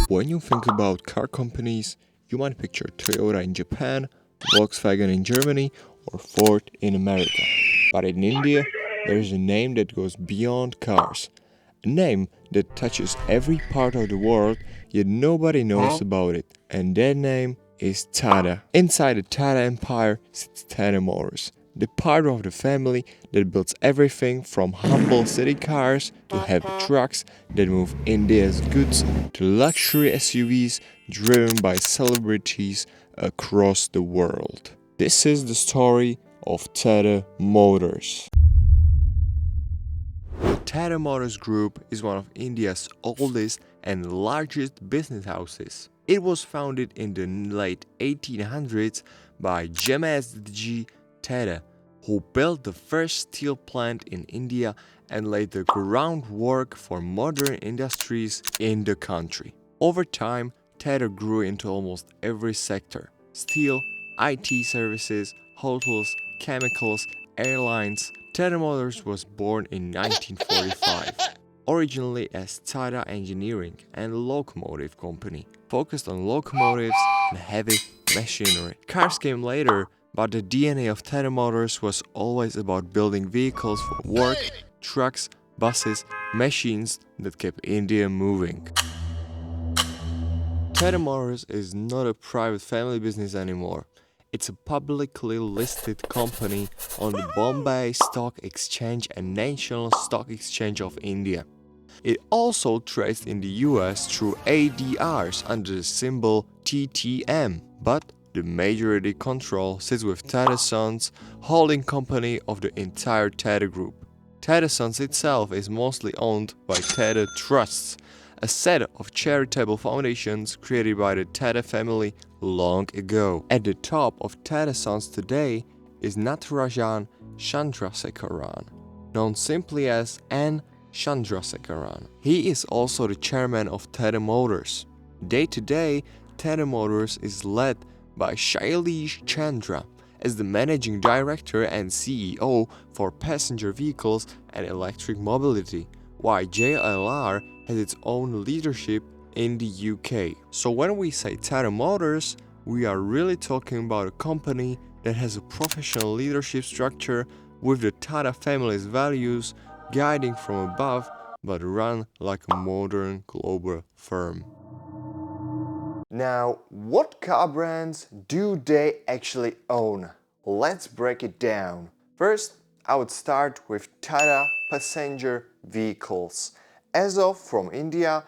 When you think about car companies, you might picture Toyota in Japan, Volkswagen in Germany, or Ford in America. But in India, there is a name that goes beyond cars. A name that touches every part of the world, yet nobody knows about it. And that name is Tata. Inside the Tata empire sits Tata Motors, the part of the family that builds everything from humble city cars to heavy trucks that move India's goods to luxury SUVs driven by celebrities across the world. This is the story of Tata Motors. The Tata Motors Group is one of India's oldest and largest business houses. It was founded in the late 1800s by Jamsetji Tata, who built the first steel plant in India and laid the groundwork for modern industries in the country. Over time, Tata grew into almost every sector: steel, IT services, hotels, chemicals, airlines. Tata Motors was born in 1945, originally as Tata Engineering and Locomotive Company, focused on locomotives and heavy machinery. Cars came later, but the DNA of Tata Motors was always about building vehicles for work, trucks, buses, machines that kept India moving. Tata Motors is not a private family business anymore. It's a publicly listed company on the Bombay Stock Exchange and National Stock Exchange of India. It also trades in the US through ADRs under the symbol TTM, but the majority control sits with Tata Sons, holding company of the entire Tata Group. Tata Sons itself is mostly owned by Tata Trusts, a set of charitable foundations created by the Tata family long ago. At the top of Tata Sons today is Natarajan Chandrasekaran, known simply as N. Chandrasekaran. He is also the chairman of Tata Motors. Day to day, Tata Motors is led by Shailesh Chandra as the managing director and CEO for passenger vehicles and electric mobility, while JLR has its own leadership in the UK. So when we say Tata Motors, we are really talking about a company that has a professional leadership structure with the Tata family's values guiding from above, but run like a modern global firm. Now, what car brands do they actually own? Let's break it down. First, I would start with Tata Passenger Vehicles. As of from India,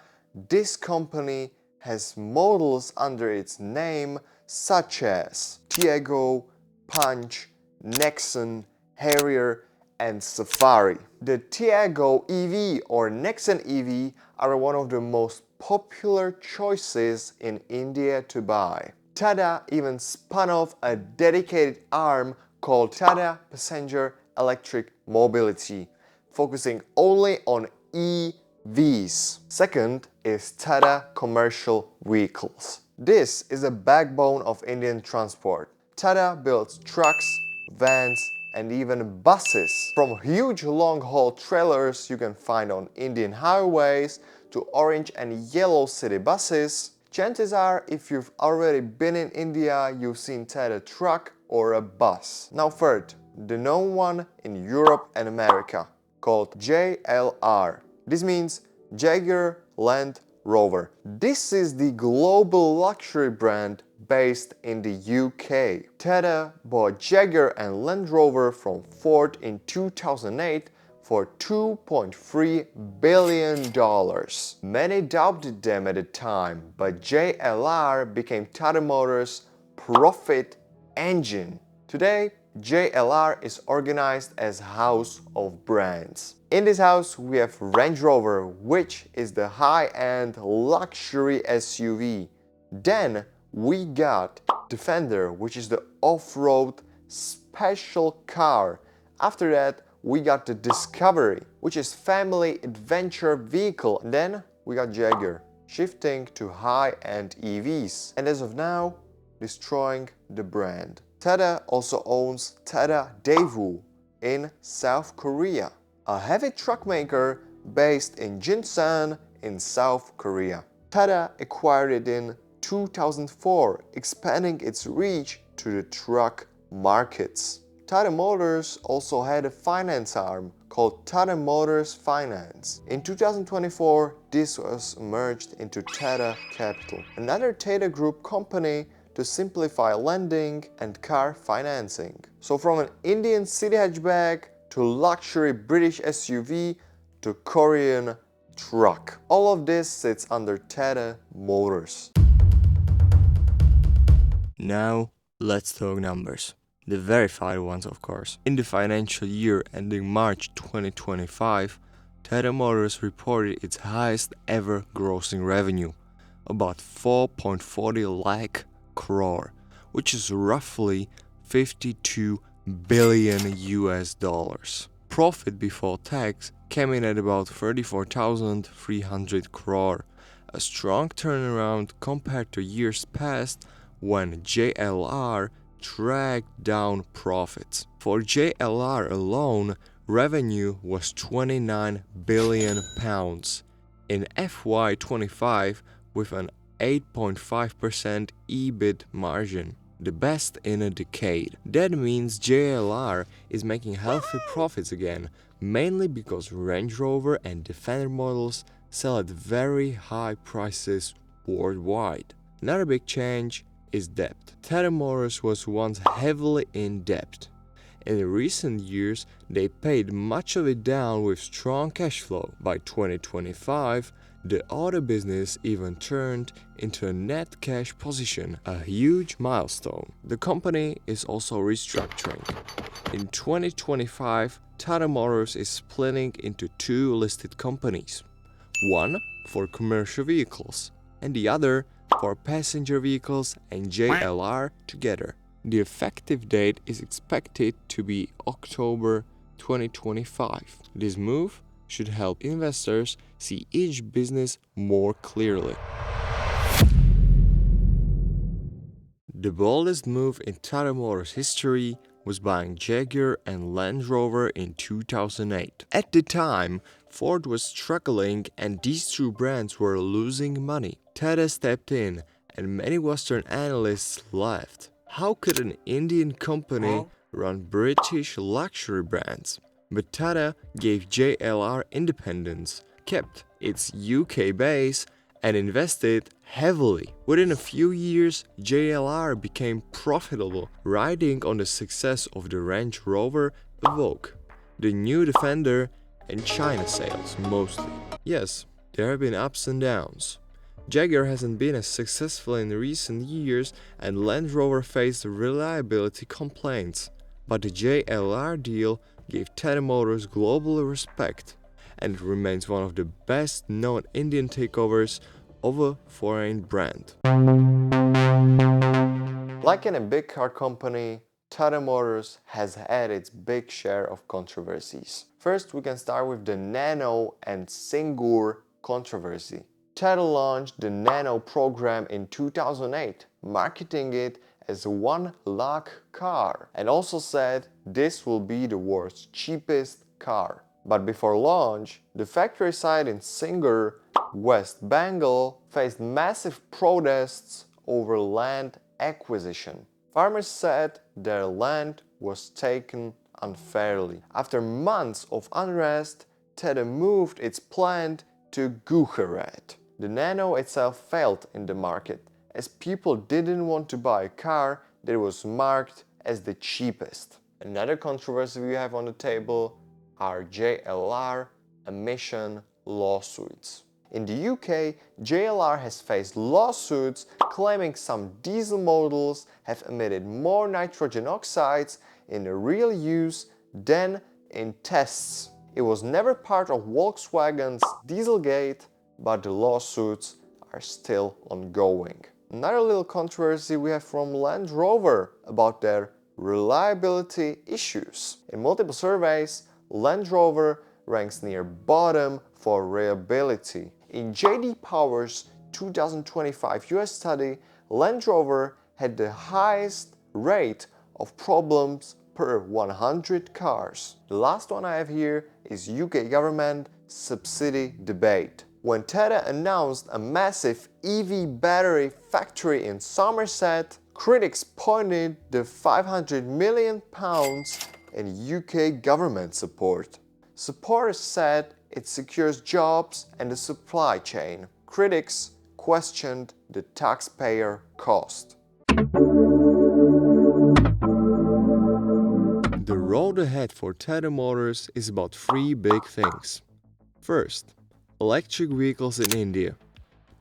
this company has models under its name such as Tiago, Punch, Nexon, Harrier, and Safari. The Tiago EV or Nexon EV are one of the most popular choices in India to buy. Tata even spun off a dedicated arm called Tata Passenger Electric Mobility, focusing only on EVs. Second is Tata Commercial Vehicles. This is a backbone of Indian transport. Tata builds trucks, vans, and even buses. From huge long-haul trailers you can find on Indian highways to orange and yellow city buses. Chances are, if you've already been in India, you've seen Tata truck or a bus. Now third, the known one in Europe and America, called JLR. This means Jaguar Land Rover. This is the global luxury brand based in the UK. Tata bought Jaguar and Land Rover from Ford in 2008 for $2.3 billion. Many doubted them at the time, but JLR became Tata Motors' profit engine. Today, JLR is organized as House of Brands. In this house, we have Range Rover, which is the high-end luxury SUV. Then we got Defender, which is the off-road special car. After that, we got the Discovery, which is family adventure vehicle. And then we got Jaguar, shifting to high-end EVs. And as of now, destroying the brand. Tata also owns Tata Daewoo in South Korea, a heavy truck maker based in Jinsan in South Korea. Tata acquired it in 2004, expanding its reach to the truck markets. Tata Motors also had a finance arm called Tata Motors Finance. In 2024, this was merged into Tata Capital, another Tata Group company to simplify lending and car financing. So from an Indian city hatchback to luxury British SUV to Korean truck, all of this sits under Tata Motors. Now, let's talk numbers. The verified ones, of course. In the financial year ending March 2025, Tata Motors reported its highest ever grossing revenue, about 4.40 lakh crore, which is roughly 52 billion US dollars. Profit before tax came in at about 34,300 crore, a strong turnaround compared to years past when JLR dragged down profits. For JLR alone, revenue was 29 billion pounds in FY25 with an 8.5% EBIT margin, the best in a decade. That means JLR is making healthy profits again, mainly because Range Rover and Defender models sell at very high prices worldwide. Another big change is debt. Tata Motors was once heavily in debt. In recent years, they paid much of it down with strong cash flow. By 2025, the auto business even turned into a net cash position, a huge milestone. The company is also restructuring. In 2025, Tata Motors is splitting into two listed companies, one for commercial vehicles and the other for passenger vehicles and JLR together. The effective date is expected to be October 2025. This move should help investors see each business more clearly. The boldest move in Tata Motors history was buying Jaguar and Land Rover in 2008. At the time, Ford was struggling and these two brands were losing money. Tata stepped in and many Western analysts laughed. How could an Indian company run British luxury brands? But Tata gave JLR independence, kept its UK base, and invested heavily. Within a few years, JLR became profitable, riding on the success of the Range Rover Evoque, the new Defender, and China sales mostly. Yes, there have been ups and downs. Jaguar hasn't been as successful in recent years and Land Rover faced reliability complaints, but the JLR deal gave Tata Motors global respect and it remains one of the best known Indian takeovers of a foreign brand. Like in a big car company, Tata Motors has had its big share of controversies. First, we can start with the Nano and Singur controversy. Tata launched the Nano program in 2008, marketing it as a 1 lakh car and also said this will be the world's cheapest car. But before launch, the factory site in Singur, West Bengal, faced massive protests over land acquisition. Farmers said their land was taken unfairly. After months of unrest, Tata moved its plant to Gujarat. The Nano itself failed in the market as people didn't want to buy a car that was marked as the cheapest. Another controversy we have on the table are JLR emission lawsuits. In the UK, JLR has faced lawsuits claiming some diesel models have emitted more nitrogen oxides in real use than in tests. It was never part of Volkswagen's Dieselgate, but the lawsuits are still ongoing. Another little controversy we have from Land Rover about their reliability issues. In multiple surveys, Land Rover ranks near bottom for reliability. In J.D. Power's 2025 US study, Land Rover had the highest rate of problems per 100 cars. The last one I have here is UK government subsidy debate. When Tata announced a massive EV battery factory in Somerset, critics pointed to £500 million in UK government support. Supporters said it secures jobs and the supply chain. Critics questioned the taxpayer cost. The road ahead for Tata Motors is about three big things. First, electric vehicles in India.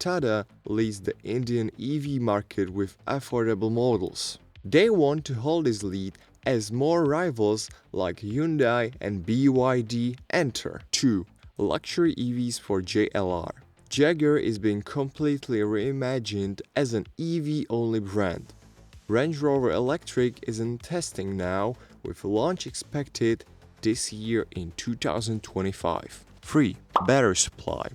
Tata leads the Indian EV market with affordable models. They want to hold this lead as more rivals like Hyundai and BYD enter. 2. Luxury EVs for JLR. Jaguar is being completely reimagined as an EV-only brand. Range Rover Electric is in testing now, with launch expected this year in 2025. 3. Battery supply.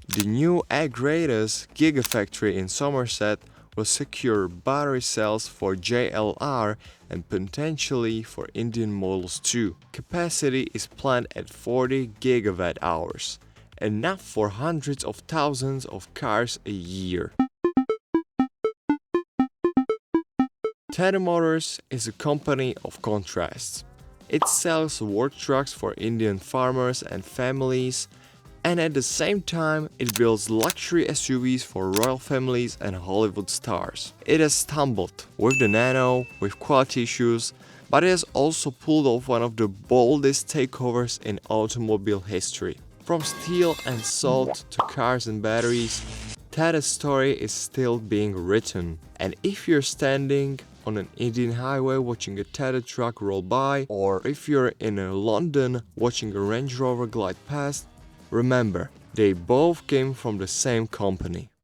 The new Agreda's Gigafactory in Somerset will secure battery cells for JLR and potentially for Indian models too. Capacity is planned at 40 gigawatt hours, enough for hundreds of thousands of cars a year. Tata Motors is a company of contrasts. It sells work trucks for Indian farmers and families, and at the same time it builds luxury SUVs for royal families and Hollywood stars. It has stumbled with the Nano, with quality issues, but it has also pulled off one of the boldest takeovers in automobile history. From steel and salt to cars and batteries, Tata's story is still being written. And if you're standing on an Indian highway watching a Tata truck roll by, or if you're in London watching a Range Rover glide past, remember, they both came from the same company.